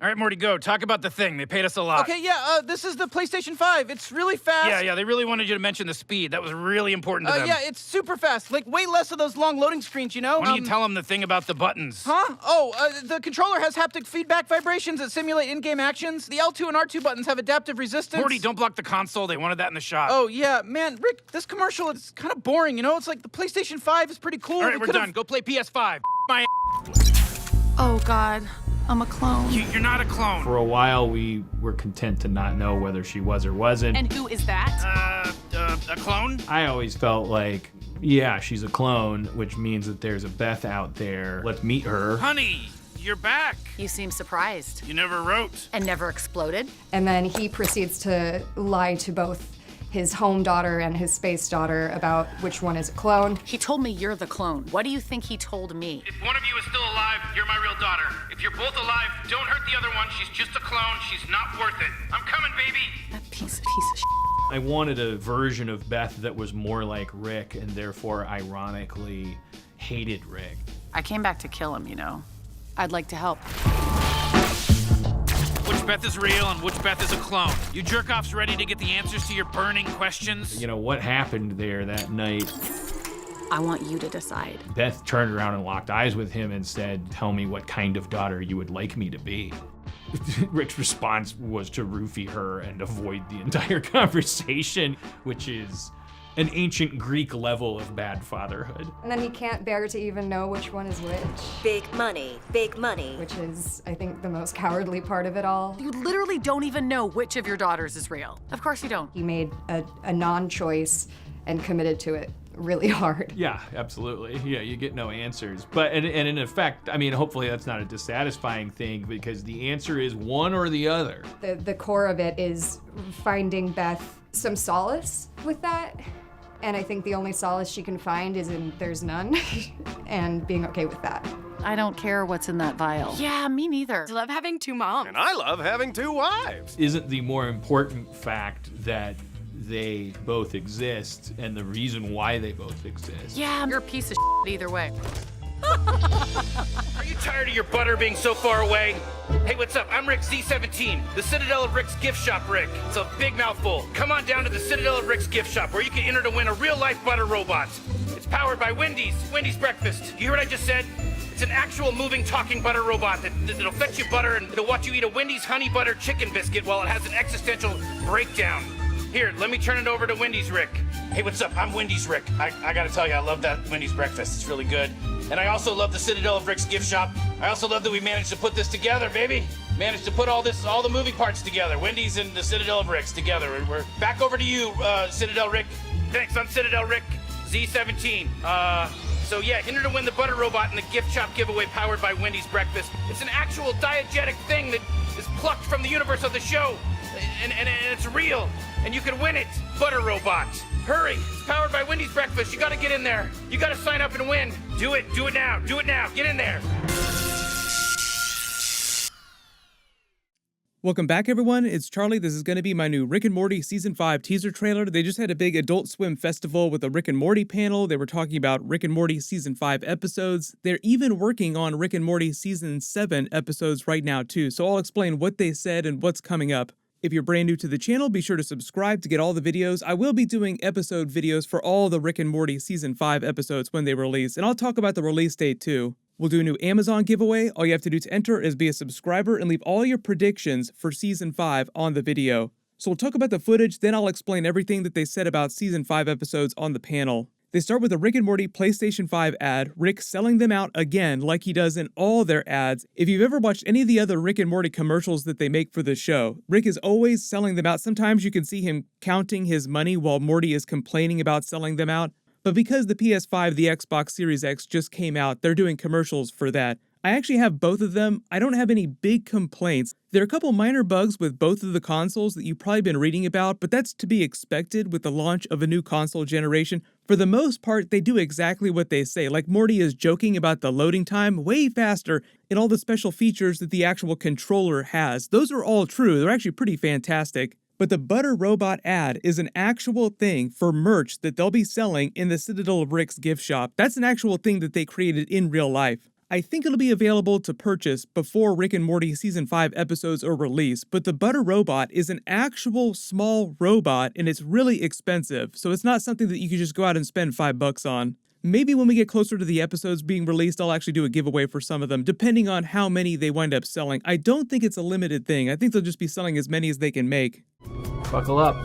All right, Morty, go. Talk about the thing. They paid us a lot. Okay, yeah, this is the PlayStation 5. It's really fast. Yeah, they really wanted you to mention the speed. That was really important to them. Yeah, it's super fast. Like, way less of those long loading screens, you know? Why don't you tell them the thing about the buttons? Huh? The controller has haptic feedback vibrations that simulate in-game actions. The L2 and R2 buttons have adaptive resistance. Morty, don't block the console. They wanted that in the shot. Oh, yeah. Man, Rick, this commercial is kind of boring, you know? It's like the PlayStation 5 is pretty cool. All right, we're done. Go play PS5. My Oh, God. I'm a clone. You're not a clone. For a while, we were content to not know whether she was or wasn't. And who is that? A clone? I always felt like, yeah, she's a clone, which means that there's a Beth out there. Let's meet her. Honey, you're back. You seem surprised. You never wrote. And never exploded? And then he proceeds to lie to both his home daughter and his space daughter about which one is a clone. He told me you're the clone. What do you think he told me? If one of you is still alive, you're my real daughter. If you're both alive, don't hurt the other one. She's just a clone. She's not worth it. I'm coming, baby. That piece of shit. I wanted a version of Beth that was more like Rick and therefore ironically hated Rick. I came back to kill him, you know. I'd like to help. Which Beth is real and which Beth is a clone? You jerk-offs ready to get the answers to your burning questions? You know, what happened there that night? I want you to decide. Beth turned around and locked eyes with him and said, "Tell me what kind of daughter you would like me to be." Rick's response was to roofie her and avoid the entire conversation, which is an ancient Greek level of bad fatherhood. And then he can't bear to even know which one is which. Big money, big money. Which is, I think, the most cowardly part of it all. You literally don't even know which of your daughters is real. Of course you don't. He made a non-choice and committed to it really hard. Yeah, absolutely. Yeah, you get no answers. But, and in effect, I mean, hopefully that's not a dissatisfying thing because the answer is one or the other. The core of it is finding Beth some solace with that. And I think the only solace she can find is in there's none and being okay with that. I don't care what's in that vial. Yeah, me neither. I love having two moms. And I love having two wives. Isn't the more important fact that they both exist and the reason why they both exist? Yeah, you're a piece of shit either way. Are you tired of your butter being so far away? Hey, what's up? I'm Rick Z17, the Citadel of Rick's gift shop, Rick. It's a big mouthful. Come on down to the Citadel of Rick's gift shop where you can enter to win a real-life butter robot. It's powered by Wendy's breakfast. You hear what I just said? It's an actual moving, talking butter robot that'll fetch you butter and it'll watch you eat a Wendy's honey butter chicken biscuit while it has an existential breakdown. Here, let me turn it over to Wendy's Rick. Hey, what's up? I'm Wendy's Rick. I gotta tell you, I love that Wendy's breakfast. It's really good. And I also love the Citadel of Rick's gift shop. I also love that we managed to put this together, baby. Managed to put all the moving parts together. Wendy's and the Citadel of Rick's together. We're back over to you, Citadel Rick. Thanks, I'm Citadel Rick, Z17. So yeah, enter to win the butter robot in the gift shop giveaway powered by Wendy's breakfast. It's an actual diegetic thing that is plucked from the universe of the show. And it's real. And you can win it. Butter robot. Hurry, it's powered by Wendy's breakfast. You gotta get in there. You gotta sign up and win. Do it now, get in there. Welcome back, everyone. It's Charlie. This is going to be my new Rick and Morty Season 5 teaser trailer. They just had a big Adult Swim festival with a Rick and Morty panel. They were talking about Rick and Morty Season 5 episodes. They're even working on Rick and Morty Season 7 episodes right now, too. So I'll explain what they said and what's coming up. If you're brand new to the channel, be sure to subscribe to get all the videos. I will be doing episode videos for all the Rick and Morty Season 5 episodes when they release, and I'll talk about the release date too. We'll do a new Amazon giveaway. All you have to do to enter is be a subscriber and leave all your predictions for Season 5 on the video. So we'll talk about the footage, then I'll explain everything that they said about Season 5 episodes on the panel. They start with a Rick and Morty PlayStation 5 ad, Rick selling them out again like he does in all their ads. If you've ever watched any of the other Rick and Morty commercials that they make for the show, Rick is always selling them out. Sometimes you can see him counting his money while Morty is complaining about selling them out. But because the PS5, the Xbox Series X just came out, they're doing commercials for that. I actually have both of them. I don't have any big complaints. There are a couple minor bugs with both of the consoles that you've probably been reading about, but that's to be expected with the launch of a new console generation. For the most part, they do exactly what they say. Like Morty is joking about the loading time way faster and all the special features that the actual controller has. Those are all true. They're actually pretty fantastic. But the Butter Robot ad is an actual thing for merch that they'll be selling in the Citadel of Rick's gift shop. That's an actual thing that they created in real life. I think it'll be available to purchase before Rick and Morty Season 5 episodes are released, but the butter robot is an actual small robot and it's really expensive, so it's not something that you can just go out and spend $5 on. Maybe when we get closer to the episodes being released, I'll actually do a giveaway for some of them, depending on how many they wind up selling. I don't think it's a limited thing. I think they'll just be selling as many as they can make. Buckle up.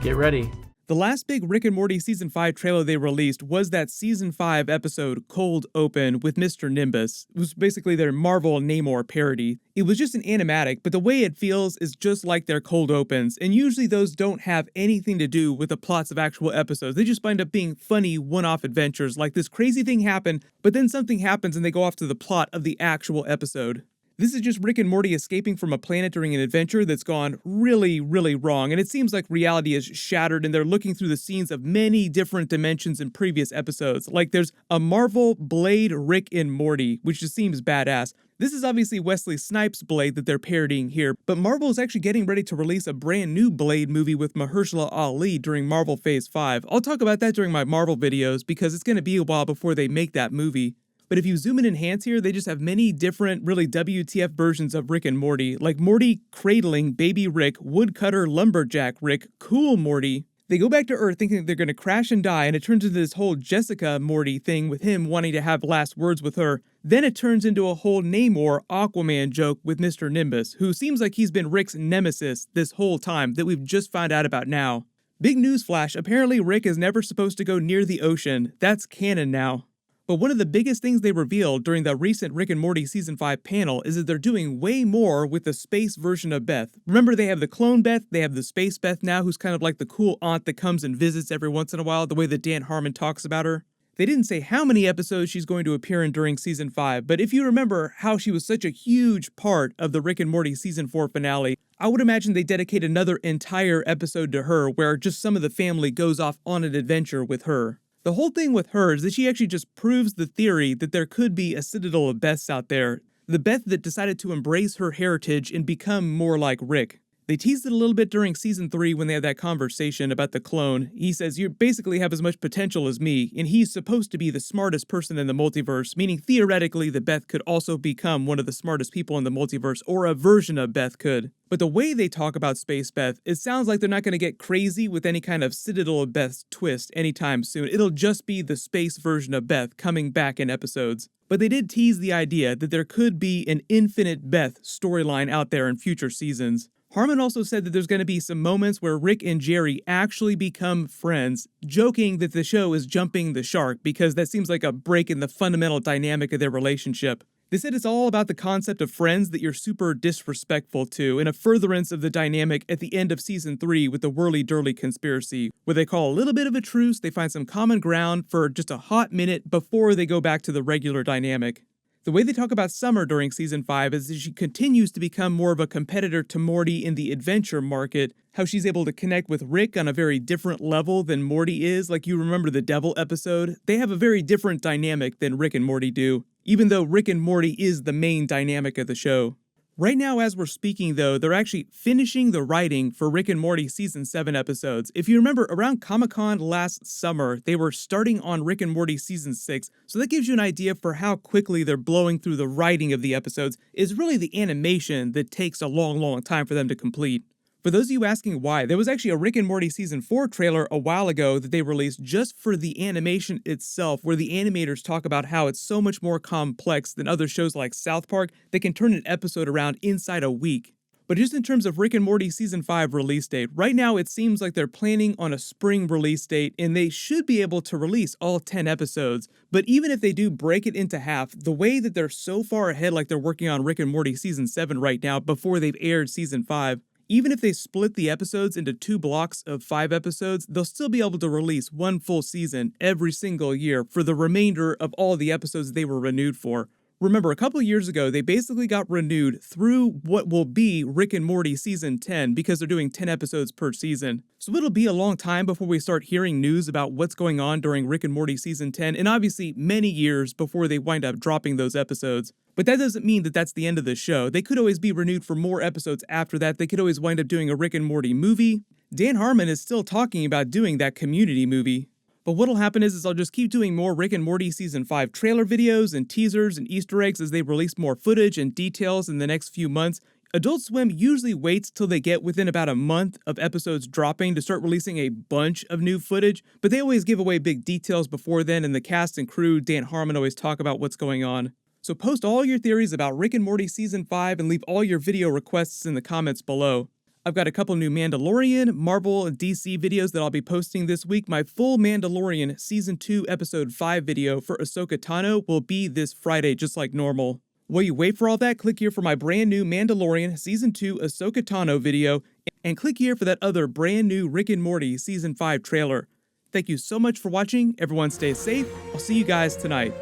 Get ready. The last big Rick and Morty Season 5 trailer they released was that Season 5 episode, Cold Open, with Mr. Nimbus. It was basically their Marvel Namor parody. It was just an animatic, but the way it feels is just like their cold opens, and usually those don't have anything to do with the plots of actual episodes. They just wind up being funny one-off adventures, like this crazy thing happened, but then something happens and they go off to the plot of the actual episode. This is just Rick and Morty escaping from a planet during an adventure that's gone really, really wrong, and it seems like reality is shattered and they're looking through the scenes of many different dimensions in previous episodes. Like there's a Marvel Blade Rick and Morty, which just seems badass. This is obviously Wesley Snipes' Blade that they're parodying here, but Marvel is actually getting ready to release a brand new Blade movie with Mahershala Ali during Marvel Phase 5. I'll talk about that during my Marvel videos because it's going to be a while before they make that movie. But if you zoom and enhance here, they just have many different, really WTF versions of Rick and Morty, like Morty cradling baby Rick, woodcutter lumberjack Rick, cool Morty. They go back to Earth thinking they're going to crash and die, and it turns into this whole Jessica Morty thing with him wanting to have last words with her. Then it turns into a whole Namor Aquaman joke with Mr. Nimbus, who seems like he's been Rick's nemesis this whole time that we've just found out about now. Big news flash, apparently Rick is never supposed to go near the ocean. That's canon now. But one of the biggest things they revealed during the recent Rick and Morty Season 5 panel is that they're doing way more with the space version of Beth. Remember, they have the clone Beth, they have the space Beth now, who's kind of like the cool aunt that comes and visits every once in a while, the way that Dan Harmon talks about her. They didn't say how many episodes she's going to appear in during Season 5, but if you remember how she was such a huge part of the Rick and Morty Season 4 finale, I would imagine they dedicate another entire episode to her where just some of the family goes off on an adventure with her. The whole thing with her is that she actually just proves the theory that there could be a Citadel of Beths out there. The Beth that decided to embrace her heritage and become more like Rick. They teased it a little bit during Season 3 when they had that conversation about the clone. He says, you basically have as much potential as me, and he's supposed to be the smartest person in the multiverse, meaning theoretically that Beth could also become one of the smartest people in the multiverse, or a version of Beth could. But the way they talk about Space Beth, it sounds like they're not going to get crazy with any kind of Citadel of Beth's twist anytime soon. It'll just be the space version of Beth coming back in episodes. But they did tease the idea that there could be an infinite Beth storyline out there in future seasons. Harmon also said that there's going to be some moments where Rick and Jerri actually become friends, joking that the show is jumping the shark because that seems like a break in the fundamental dynamic of their relationship. They said it's all about the concept of friends that you're super disrespectful to, and a furtherance of the dynamic at the end of Season 3 with the Whirly-Durly conspiracy, where they call a little bit of a truce, they find some common ground for just a hot minute before they go back to the regular dynamic. The way they talk about Summer during Season 5 is that she continues to become more of a competitor to Morty in the adventure market, how she's able to connect with Rick on a very different level than Morty is. Like you remember the Devil episode? They have a very different dynamic than Rick and Morty do, even though Rick and Morty is the main dynamic of the show. Right now, as we're speaking, though, they're actually finishing the writing for Rick and Morty Season 7 episodes. If you remember, around Comic-Con last summer, they were starting on Rick and Morty Season 6, so that gives you an idea for how quickly they're blowing through the writing of the episodes. It's really the animation that takes a long, long time for them to complete. For those of you asking why, there was actually a Rick and Morty Season 4 trailer a while ago that they released just for the animation itself, where the animators talk about how it's so much more complex than other shows like South Park that can turn an episode around inside a week. But just in terms of Rick and Morty Season 5 release date, right now it seems like they're planning on a spring release date, and they should be able to release all 10 episodes. But even if they do break it into half, the way that they're so far ahead, like they're working on Rick and Morty Season 7 right now before they've aired Season 5, even if they split the episodes into 2 blocks of 5 episodes, they'll still be able to release one full season every single year for the remainder of all the episodes they were renewed for. Remember, a couple years ago, they basically got renewed through what will be Rick and Morty Season 10 because they're doing 10 episodes per season. So it'll be a long time before we start hearing news about what's going on during Rick and Morty Season 10, and obviously many years before they wind up dropping those episodes. But that doesn't mean that that's the end of the show. They could always be renewed for more episodes after that. They could always wind up doing a Rick and Morty movie. Dan Harmon is still talking about doing that Community movie. But But what'll happen is I'll just keep doing more Rick and Morty Season 5 trailer videos and teasers and Easter eggs as they release more footage and details in the next few months. Adult Swim usually waits till they get within about a month of episodes dropping to start releasing a bunch of new footage, but they always give away big details before then, and the cast and crew, Dan Harmon, always talk about what's going on. So post all your theories about Rick and Morty Season 5 and leave all your video requests in the comments below. I've got a couple new Mandalorian, Marvel, and DC videos that I'll be posting this week. My full Mandalorian Season 2 Episode 5 video for Ahsoka Tano will be this Friday, just like normal. While you wait for all that, click here for my brand new Mandalorian Season 2 Ahsoka Tano video, and click here for that other brand new Rick and Morty Season 5 trailer. Thank you so much for watching. Everyone stay safe. I'll see you guys tonight.